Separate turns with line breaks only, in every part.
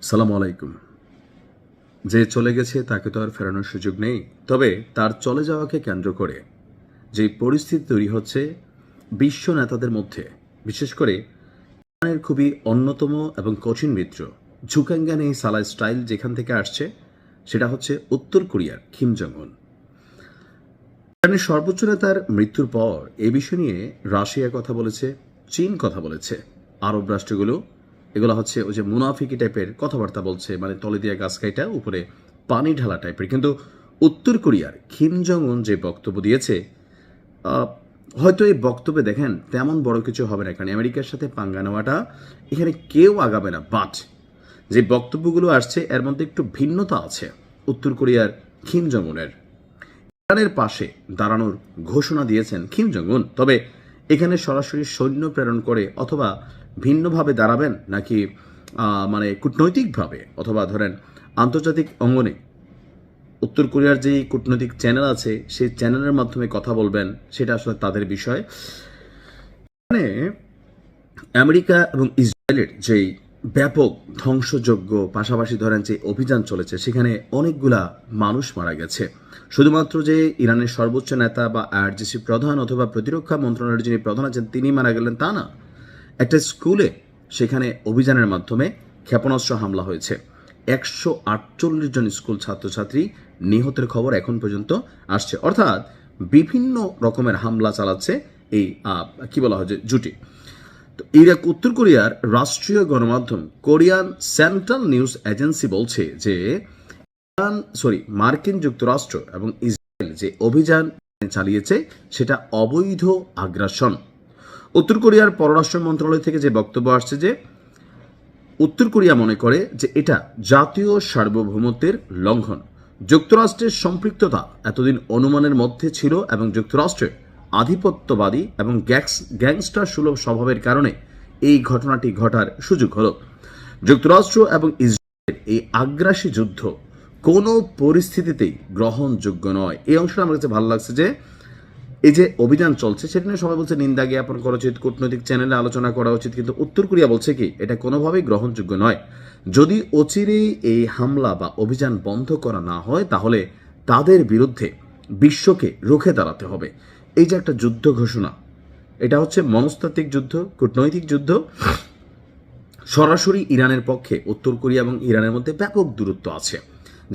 সালামু আলাইকুম। যে চলে গেছে তাকে তো আর ফেরানোর সুযোগ নেই, তবে তার চলে যাওয়াকে কেন্দ্র করে যে পরিস্থিতি তৈরি হচ্ছে বিশ্ব নেতাদের মধ্যে, বিশেষ করে ইরানের খুবই অন্যতম এবং কঠিন মিত্র ঝুকাঙ্গান এই সালা স্টাইল যেখান থেকে আসছে, সেটা হচ্ছে উত্তর কোরিয়ার কিম জং উন। ইরানের সর্বোচ্চ নেতার মৃত্যুর পর এ বিষয় নিয়ে রাশিয়া কথা বলেছে, চীন কথা বলেছে, আরব রাষ্ট্রগুলো এগুলো হচ্ছে ওই যে মুনাফিকি টাইপের কথাবার্তা বলছে, মানে তলে দিয়া গাছ কাইটা উপরে পানি ঢালা টাইপের। কিন্তু উত্তর কোরিয়ার কিম জং উন যে বক্তব্য দিয়েছে, হয়তো এই বক্তব্যে দেখেন তেমন বড় কিছু হবে না, কারণ আমেরিকার সাথে পাঙ্গা নেওয়াটা এখানে কেউ আগাবে না। বাট যে বক্তব্যগুলো আসছে এর মধ্যে একটু ভিন্নতা আছে উত্তর কোরিয়ার কিম জং উনের। ইরানের পাশে দাঁড়ানোর ঘোষণা দিয়েছেন কিম জং উন, তবে এখানে সরাসরি সৈন্য প্রেরণ করে অথবা ভিন্নভাবে দাঁড়াবেন নাকি মানে কূটনৈতিকভাবে অথবা ধরেন আন্তর্জাতিক অঙ্গনে উত্তর কোরিয়ার যে কূটনৈতিক চ্যানেল আছে সেই চ্যানেলের মাধ্যমে কথা বলবেন, সেটা আসলে তাদের বিষয়। মানে আমেরিকা এবং ইসরায়েলের যেই ব্যাপক ধ্বংসযোগ্য পাশাপাশি ধরেন যে অভিযান চলেছে, সেখানে অনেকগুলা মানুষ মারা গেছে। শুধুমাত্র যে ইরানের সর্বোচ্চ নেতা বা আইআরজিসি প্রধান অথবা প্রতিরক্ষা মন্ত্রণালয়ের যিনি প্রধান আছেন তিনি মারা গেলেন তা না, একটা স্কুলে সেখানে অভিযানের মাধ্যমে ক্ষেপণাস্ত্র হামলা হয়েছে। 148 জন স্কুল ছাত্রছাত্রী নিহতের খবর এখন পর্যন্ত আসছে। অর্থাৎ বিভিন্ন রকমের হামলা চালাচ্ছে এই কি বলা হয় যে জুটি। তো উত্তর কোরিয়ার রাষ্ট্রীয় গণমাধ্যম কোরিয়ান সেন্ট্রাল নিউজ এজেন্সি বলছে যে মার্কিন যুক্তরাষ্ট্র এবং ইসরায়েল যে অভিযান চালিয়েছে সেটা অবৈধ আগ্রাসন। উত্তর কোরিয়ার পররাষ্ট্র মন্ত্রণালয় থেকে যে বক্তব্য আসছে যে উত্তর কোরিয়া মনে করে যে এটা জাতীয় সার্বভৌমত্বের লঙ্ঘন। যুক্তরাষ্ট্রের সম্পৃক্ততা এতদিন অনুমানের মধ্যে ছিল এবং যুক্তরাষ্ট্রের আধিপত্যবাদী এবং গ্যাংস্টার সুলভ স্বভাবের কারণে এই ঘটনাটি ঘটার সুযোগ হল। যুক্তরাষ্ট্র এবং ইসরায়েলের এই আগ্রাসী যুদ্ধ কোনো পরিস্থিতিতেই গ্রহণযোগ্য নয়। এই অংশটা আমার কাছে ভালো লাগছে যে এই যে অভিযান চলছে সেটা নিয়ে সবাই বলছে নিন্দা জ্ঞাপন করা উচিত, কূটনৈতিক চ্যানেলে আলোচনা করা উচিত, কিন্তু উত্তর কোরিয়া বলছে কি এটা কোনোভাবেই গ্রহণযোগ্য নয়। যদি অচিরেই এই হামলা বা অভিযান বন্ধ করা না হয় তাহলে তাদের বিরুদ্ধে বিশ্বকে রুখে দাঁড়াতে হবে। এই যে একটা যুদ্ধ ঘোষণা, এটা হচ্ছে মনস্তাত্ত্বিক যুদ্ধ, কূটনৈতিক যুদ্ধ। সরাসরি ইরানের পক্ষে উত্তর কোরিয়া এবং ইরানের মধ্যে ব্যাপক দূরত্ব আছে।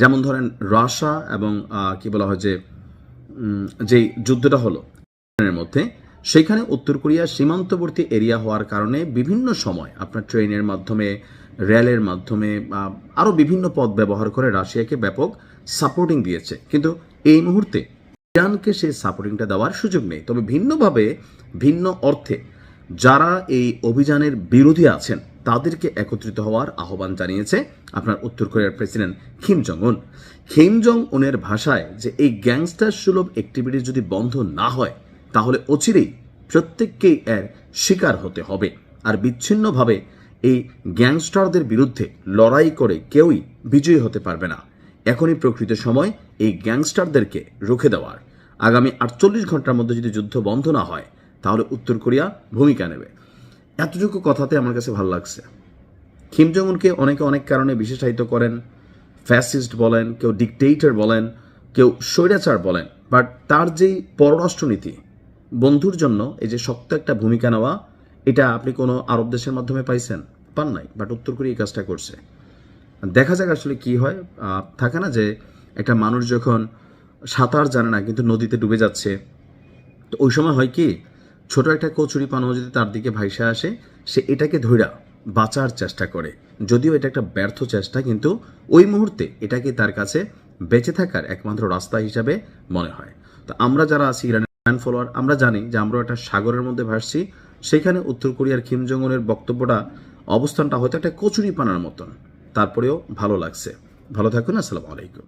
যেমন ধরেন রাশিয়া এবং কি বলা হয় যে যেই যুদ্ধটা হলো ইরানের মধ্যে, সেখানে উত্তর কোরিয়া সীমান্তবর্তী এরিয়া হওয়ার কারণে বিভিন্ন সময় আপনার ট্রেনের মাধ্যমে, রেলের মাধ্যমে আরও বিভিন্ন পথ ব্যবহার করে রাশিয়াকে ব্যাপক সাপোর্টিং দিয়েছে। কিন্তু এই মুহূর্তে ইরানকে সেই সাপোর্টিংটা দেওয়ার সুযোগ নেই। তবে ভিন্নভাবে ভিন্ন অর্থে যারা এই অভিযানের বিরোধী আছেন তাদেরকে একত্রিত হওয়ার আহ্বান জানিয়েছে আপনার উত্তর কোরিয়ার প্রেসিডেন্ট কিম জং উন। কিম জং উনের ভাষায় যে এই গ্যাংস্টার সুলভ অ্যাক্টিভিটি যদি বন্ধ না হয় তাহলে অচিরেই প্রত্যেককেই এর শিকার হতে হবে। আর বিচ্ছিন্নভাবে এই গ্যাংস্টারদের বিরুদ্ধে লড়াই করে কেউই বিজয়ী হতে পারবে না। এখনই প্রকৃত সময় এই গ্যাংস্টারদেরকে রুখে দেওয়ার। আগামী 48 ঘন্টার মধ্যে যদি যুদ্ধ বন্ধ না হয় তাহলে উত্তর কোরিয়া ভূমিকা নেবে। এতটুকু কথাতে আমার কাছে ভালো লাগছে। কিম জং উনকে অনেকে অনেক কারণে বিশেষায়িত করেন, ফ্যাসিস্ট বলেন, কেউ ডিকটেটর বলেন, কেউ স্বৈরাচার বলেন, বাট তার যেই পররাষ্ট্রনীতি, বন্ধুর জন্য এই যে শক্ত একটা ভূমিকা নেওয়া, এটা আপনি কোনো আরব দেশের মাধ্যমে পান নাই, বাট উত্তর কোরিয়া এই কাজটা করছে। দেখা যাক আসলে কি হয়। থাকে না যে একটা মানুষ যখন সাঁতার জানে না কিন্তু নদীতে ডুবে যাচ্ছে, তো ওই সময় হয় কি ছোট একটা কচুরি পানও যদি তার দিকে ভাইসা আসে, সে এটাকে ধইরা বাঁচার চেষ্টা করে, যদিও এটা একটা ব্যর্থ চেষ্টা, কিন্তু ওই মুহূর্তে এটাকে তার কাছে বেঁচে থাকার একমাত্র রাস্তা হিসাবে মনে হয়। তো আমরা যারা আছি ইরানের ফ্যান ফলোয়ার, আমরা জানি যে আমরা একটা সাগরের মধ্যে ভাসছি, সেখানে উত্তর কোরিয়ার কিম জং উনের বক্তব্যটা, অবস্থানটা হয়তো একটা কচুরি পানার মতন, তারপরেও ভালো লাগছে। ভালো থাকুন, আসসালামু আলাইকুম।